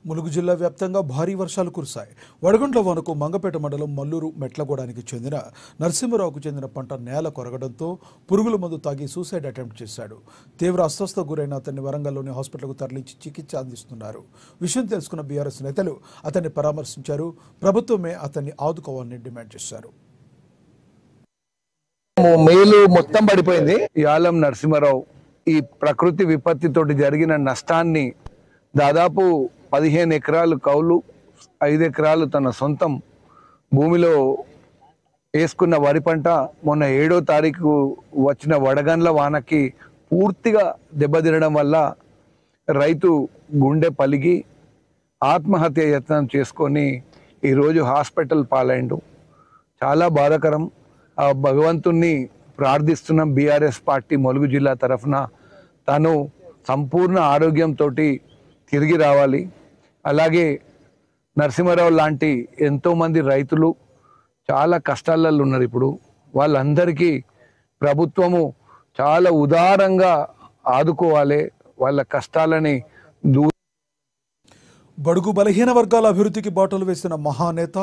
ములుగు జిల్లా వ్యాప్తంగా భారీ వర్షాలు కురిశాయి. వడగండ్ల వానకు మంగపేట మండలం మల్లూరు మెట్లగూడానికి చెందిన నరసింహరావుకు చెందిన పంట నేల కొరగడంతో పురుగుల మందు తాగి సూసైడ్ అటెంప్ట్ చేశాడు. తీవ్ర అస్వస్థకు గురైన అతన్ని వరంగల్లోని హాస్పిటల్కు తరలించి చికిత్స అందిస్తున్నారు. విషయం తెలుసుకున్న బీఆర్ఎస్ నేతలు అతన్ని పరామర్శించారు. ప్రభుత్వమే అతన్ని ఆదుకోవాలని డిమాండ్ చేశారు. మేలు మొత్తం పడిపోయింది. యాలం నరసింహరావు ఈ ప్రకృతి విపత్తితోటి జరిగిన నష్టాన్ని దాదాపు 15 ఎకరాలు కౌలు, 5 ఎకరాలు తన సొంతం భూమిలో వేసుకున్న వరి పంట మొన్న 7వ తారీఖు వచ్చిన వడగండ్ల వానకి పూర్తిగా దెబ్బతినడం వల్ల రైతు గుండె పలిగి ఆత్మహత్య యత్నం చేసుకొని ఈరోజు హాస్పిటల్ పాలైండు. చాలా బాధాకరం. ఆ భగవంతుణ్ణి ప్రార్థిస్తున్నాం. బీఆర్ఎస్ పార్టీ ములుగు జిల్లా తరఫున తను సంపూర్ణ ఆరోగ్యంతో తిరిగి రావాలి. అలాగే నరసింహారావు లాంటి ఎంతోమంది రైతులు చాలా కష్టాలలో ఉన్నారు. ఇప్పుడు వాళ్ళందరికీ ప్రభుత్వము చాలా ఉదారంగా ఆదుకోవాలి. వాళ్ళ కష్టాలని బడుగు బలహీన వర్గాల అభివృద్ధికి బాటలు వేసిన మహానేత